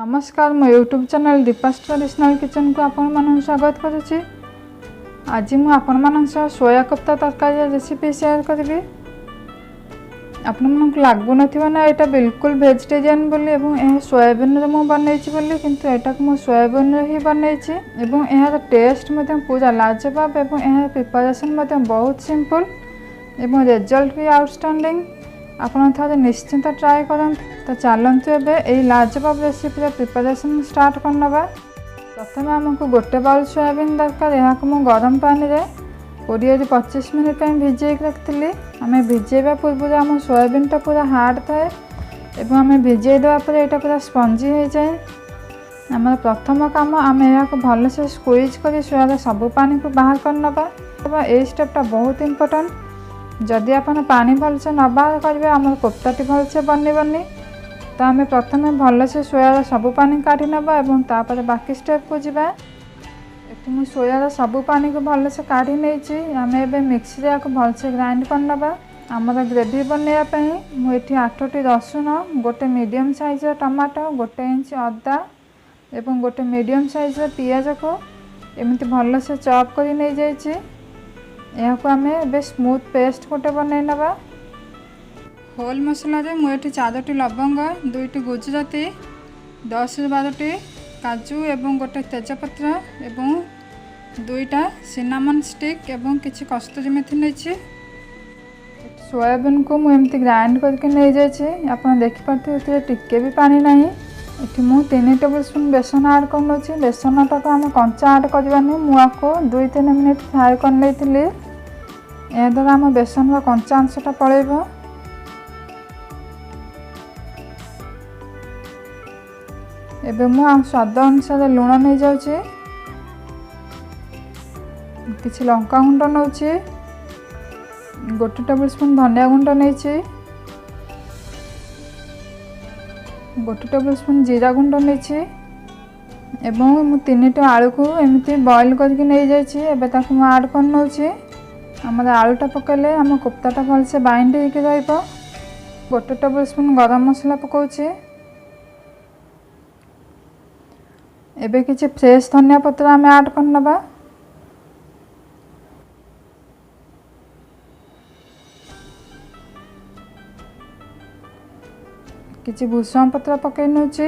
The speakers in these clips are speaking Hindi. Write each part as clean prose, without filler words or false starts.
नमस्कार मो YouTube channel Deepa's traditional kitchen को आपण मानक स्वागत करुच्ची। आज मु आपण मानक सोया कोफ्ता तरकारी रेसिपी शेयर करी। आपण मानक लागु नथिबा ना एटा बिल्कुल वेजिटेरियन बोली एवं ए सोयाबीन रे मु बनैछि बोली, किंतु एटा को मु सोयाबीन रे ही बनैछि एवं एहार टेस्ट मते पूरा लाजवाब एवं एहार प्रिपरेशन मते बहुत सिंपल एवं रिजल्ट भी आउटस्टैंडिंग। आपण थारे निश्चिंत ट्राई करन। तो चलतु ए लाजवाब रेसिपी प्रिपरेशन स्टार्ट करनबा। प्रथम आमको गोटे बाउल सोयाबीन दरकार। यहाँ को गरम पानी रे 20-25 मिनट भिजे रखी। आम भिजेवा पूर्व आम सोयाबीनटा पूरा हार्ड थाए एवं आम भिजे देवापर यहाँ पूरा स्पंजी हो जाए। आम प्रथम कम आम यहाँ भलसे स्क्वीज कर सोयार सब पानी को बाहर करनबा। ये स्टेपटा बहुत इंपोर्टेंट। जदि आपन पानी भलसे न बाहर करेंगे आम कोफ्ताटी भलसे बननी। तो आम प्रथम भलसे सोयार सब पानी काढ़ी नबा एवं तापर बाकी स्टेप को जीवा। एठी मु सोयार सब पानी को भलसे काढ़ी नेछि। आम एबे मिक्सी रे को भलसे ग्राइंड करनबा। आमर ग्रेवी बनैया पई मु एठी 8टी रसुन, गोटे मीडियम साइज टमाटो, 1 इंच अदा एवं गोटे मीडियम साइज पियाज को एमती भलसे चॉप करी नै जाइछि। यहाँ को आम ए स्मूथ पेस्ट गोटे बनई नबा। होल मसला रे मुझे 4टी लवंग, 2टी गुजराती, 10-12टी काजू एवं गोटे तेजपत्र एवं 2टा सिनामन स्टिक एवं किसी कस्तूरी मेथी नहीं। सोयाबीन को मुझे ग्राइंड करके नहीं जाइए। आप देखिपे टिके भी पानी ना। ये मुझे 3 टेबल स्पून बेसन ऐड कर। बेसनटा को आम कंचा ऐड करवानी। मुझे 2-3 मिनट फ्राए कर नहीं। यह द्वारा आम बेसन कंचा अंशटा पलैब। एबे मु स्वाद अनुसार लुण नहीं जाउछि, किछि लंका गुंड नउछि, 1 टेबल स्पून धनिया गुंड नैछि, 1 टेबल स्पून जीरा गुंड नैछि एवं मु 3टा आलू को एमती बॉईल करके नहीं जाइछि। एबे ताकु मु ऐड कर नउछि। हमर आलूटा पकेले हम कोफ्ताटा भलसे बाइंड होके रहइबो। 1 टेबल स्पून गरम मसला पकाउछि। एबे किछि फ्रेश धनिया पत्र आम ऐड करनबा। किछि भूसम पत्र पकै नउछि।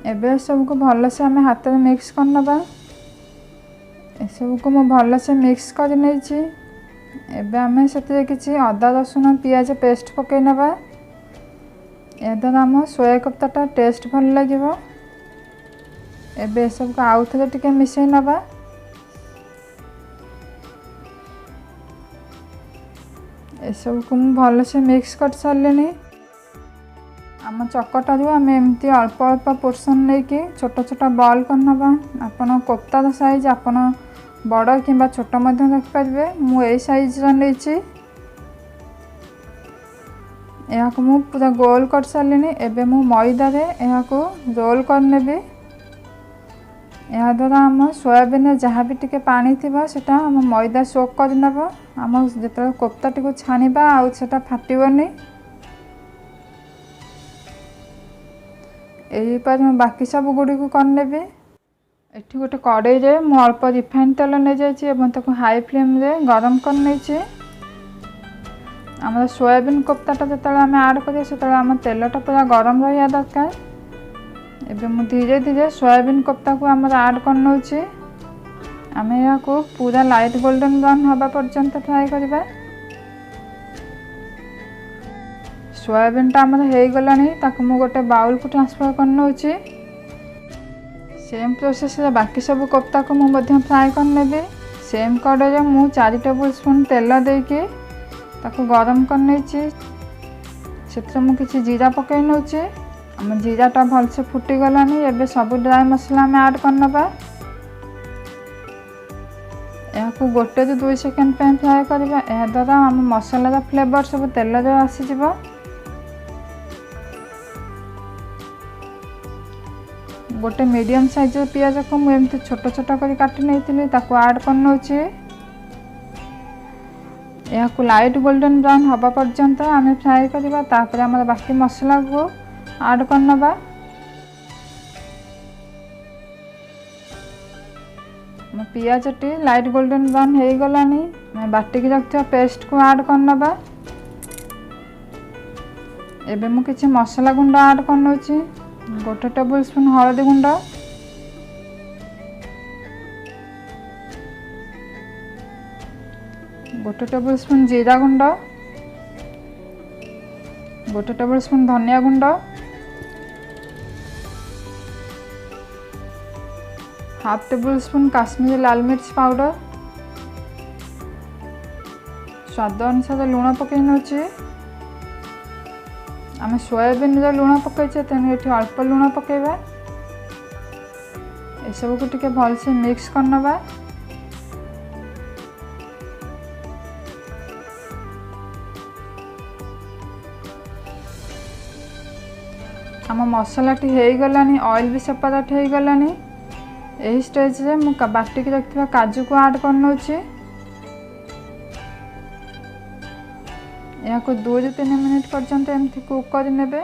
एबे सब को भलसे आम हाथ में मिक्स करनबा। ए सब को मु भलसे मिक्स कर नैछि। एबे आम सेते किछि अदा रसुन पियाज पेस्ट पकै नबा। ए द्वारा आम सोया कोफ्ताटा टेस्ट भल लगे। एबे सब को आउ थे टिके मिसई नबा। ए सब को मु भलसे मिक्स कर सारलेनी। आम चकटा जो आम एमती अल्प अल्प पोर्शन लेके छोट छोट बॉल करनबा। आपन कोफ्तार साइज आपन बड़ किंबा छोट मध्य रखिपारे। मु ए साइज रही। यहाँ को मु पूरा गोल कर सारे। एबे मु मैदा रे यहाँ को रोल करनेबी। यहाँ द्वारा आम सोयाबीन जहाँ भी टिके पानी थिबा सेटा आम मैदा सोक कर नबा। आम जेते कोफ्ताटी को छानिबा आउ सेटा फाटिबनी। एही पर मैं बाकी सब गुडी को करनेबी। एठी गोटे कड़ाई रे मु अल्प रिफाइंड तेल नै जाइछि एवं ताको हाई फ्लेम रे गरम कर नैछि। आम सोयाबीन कोफ्ताटा जो आम ऐड करिया से आम तेलटा पूरा गरम रहा दरकार। एबे मु धीरे धीरे सोयाबीन कोफ्ता को आम ऐड कर नउछि। आम या को पूरा लाइट गोल्डन ब्राउन हवा पर्यंत फ्राई करबा। सोयाबीनटा आम हो गलानी। ताको मु गोटे बाउल को ट्रांसफर कर नउछि। सेम प्रोसेस रे बाकी सब कोफ्ता को मु मध्य फ्राई कर नेबे। सेम कड़ाई रे मु 4 टेबल स्पून तेल देके ताको गरम कर नैछि। सेत्र मु किछि जीरा पकै नउछि। हम जीराटा भलसे फुटी गलानी। एबे सब ड्राई मसला हम ऐड करनबा। यहाँ को 1-2 सेकेंड पे फ्राई करबा। ए द्वारा हम मसला फ्लेवर सब तेल रे आसी जिवो। गोटे मीडियम साइज पियाज को मु एमती छोट छोट करी काटी नैतिली ताको ऐड कर नउछि। या लाइट गोल्डन ब्राउन हवा पर्यंत आम फ्राए करवा। तापर आम बाकी मसला को ऐड करनबा। पियाजटी लाइट गोल्डन ब्राउन हो गलानी। बाटिकी रखा पेस्ट को ऐड करनबा। एबे मु किछि मसला गुंड ऐड करनोची। 1 टेबल स्पून हळदी गुंड, 1 टेबल स्पून जीरा गुंड, 1 टेबल स्पून धनिया गुंड, हाफ टेबल स्पून काश्मीरी लाल मिर्च पाउडर, स्वाद अनुसार लुण पकई नौची। आम सोयाबीन लुण पकईचे तेणु ये अल्प लुण पकईबा। ये सब को टिके भलसे मिक्स करनबा। आम मसलाटी हो गलानी, ऑयल भी सेपरेट हो गलानी। यही स्टेज रे मु बाटिकी रखिवा काजू को ऐड करनोची। या 2 से 3 मिनट पर्यंत एमती कुक कर नेबे।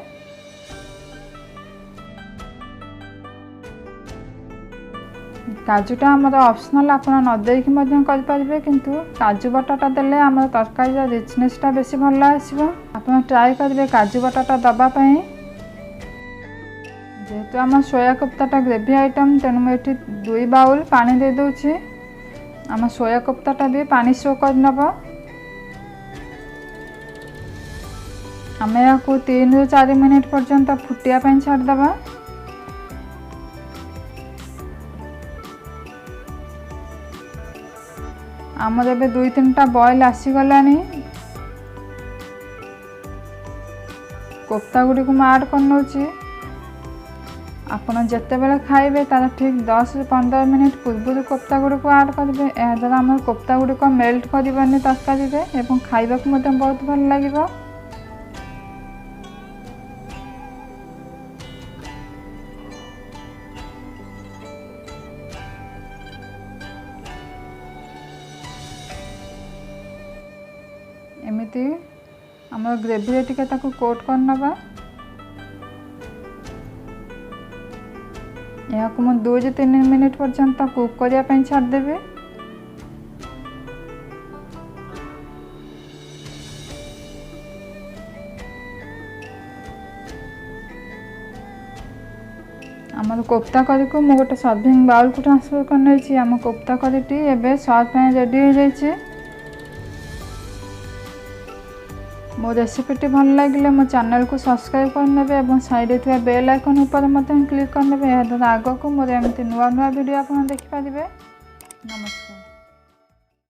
काजूटा आमर ऑप्शनल, आप न देकी मध्य कर पारिबे, किंतु काजू बटाटा देले आमर तरकारी रिचनेसटा बेसी भल आसीबो। आप ट्राई करेंगे काजू बटाटा दबा पई। जेहेतु आम सोया कोफ्ताटा ग्रेवी आइटम तेणु मुझे 2 बाउल पानी दे दूची। आम सोया कोफ्ताटा भी पानी शो कर नब। आम या 3 से 4 मिनट पर्यंत फुटिया छाड़दबा। आमर एबे 2-3टा बॉयल आसीगलानी। कोफ्ता गुड़ी को ऐड करनोची। आपन जिते बेले खाइबे तार ठीक 10 से 15 मिनट पूर्व कोफ्ता गुड़ी को ऐड करेंगे। यह द्वारा आम कोफ्ता गुड़ी को मेल्ट करनी तरकारी एवं खाइबा बहुत भल लगे। एमती आम ग्रेवी टिके ताकू कोट करनबा। या 2 से 3 मिनट पर्यंत कुक करने छाड़देवी। आम कोफ्ता करी को मु गोटे सर्विंग बाउल को ट्रांसफर कर। आम कोफ्ता करी एबे सर्व रेडी हो जाइए। मो रेसिपीटी भल लगे मो चैनल को सब्सक्राइब करने और साइड में बेल आइकन ऊपर क्लिक करने। यह द्वारा आग को मोर एमती नुआ नुआ वीडियो आप देखिपारे। नमस्कार।